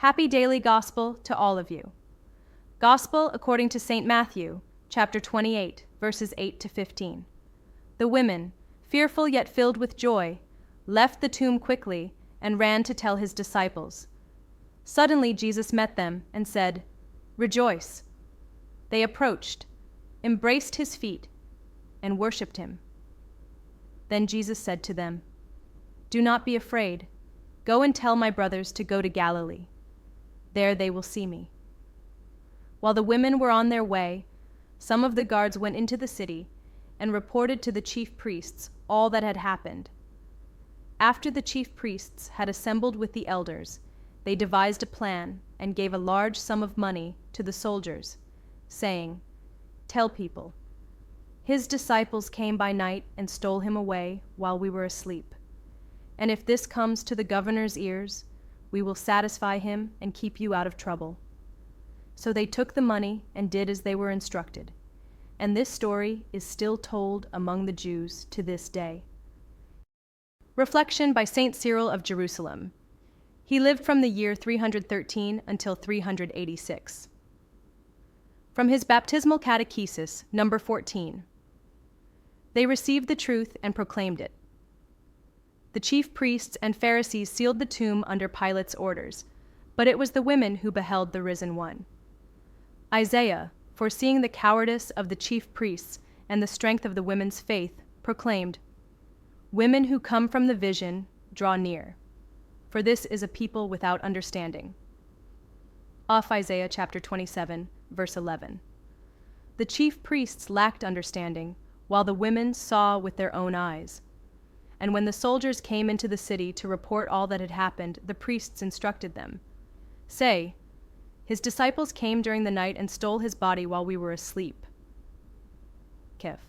Happy daily gospel to all of you. Gospel according to St. Matthew, chapter 28, verses 8 to 15. The women, fearful yet filled with joy, left the tomb quickly and ran to tell his disciples. Suddenly Jesus met them and said, "Rejoice." They approached, embraced his feet, and worshipped him. Then Jesus said to them, "Do not be afraid. Go and tell my brothers to go to Galilee. There they will see me." While the women were on their way, some of the guards went into the city and reported to the chief priests all that had happened. After the chief priests had assembled with the elders, they devised a plan and gave a large sum of money to the soldiers, saying, "Tell people, his disciples came by night and stole him away while we were asleep. And if this comes to the governor's ears, we will satisfy him and keep you out of trouble." So they took the money and did as they were instructed. And this story is still told among the Jews to this day. Reflection by St. Cyril of Jerusalem. He lived from the year 313 until 386. From his baptismal catechesis, number 14. They received the truth and proclaimed it. The chief priests and Pharisees sealed the tomb under Pilate's orders, but it was the women who beheld the risen one. Isaiah, foreseeing the cowardice of the chief priests and the strength of the women's faith, proclaimed, "Women who come from the vision, draw near, for this is a people without understanding." Off Isaiah chapter 27, verse 11. The chief priests lacked understanding, while the women saw with their own eyes. And when the soldiers came into the city to report all that had happened, the priests instructed them, "Say, his disciples came during the night and stole his body while we were asleep." Kef.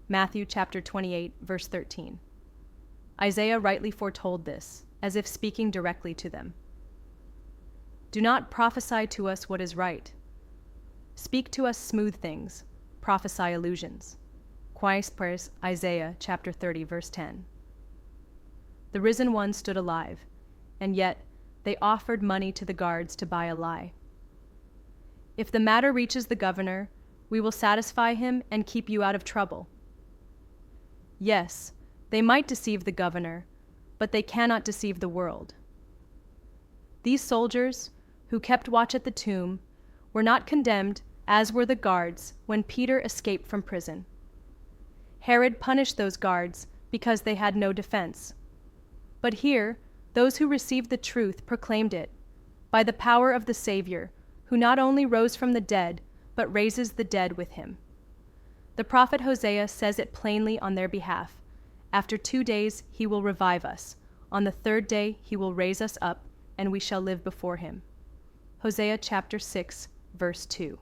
Matthew chapter 28, verse 13. Isaiah rightly foretold this, as if speaking directly to them. Do not prophesy to us what is right. Speak to us smooth things, prophesy illusions. Quais pres Isaiah chapter 30, verse 10. The risen one stood alive, and yet they offered money to the guards to buy a lie. If the matter reaches the governor, we will satisfy him and keep you out of trouble. Yes, they might deceive the governor, but they cannot deceive the world. These soldiers, who kept watch at the tomb, were not condemned, as were the guards, when Peter escaped from prison. Herod punished those guards because they had no defense. But here, those who received the truth proclaimed it, by the power of the Savior, who not only rose from the dead, but raises the dead with him. The prophet Hosea says it plainly on their behalf. After 2 days he will revive us. On the 3rd day he will raise us up, and we shall live before him. Hosea chapter 6, verse 2.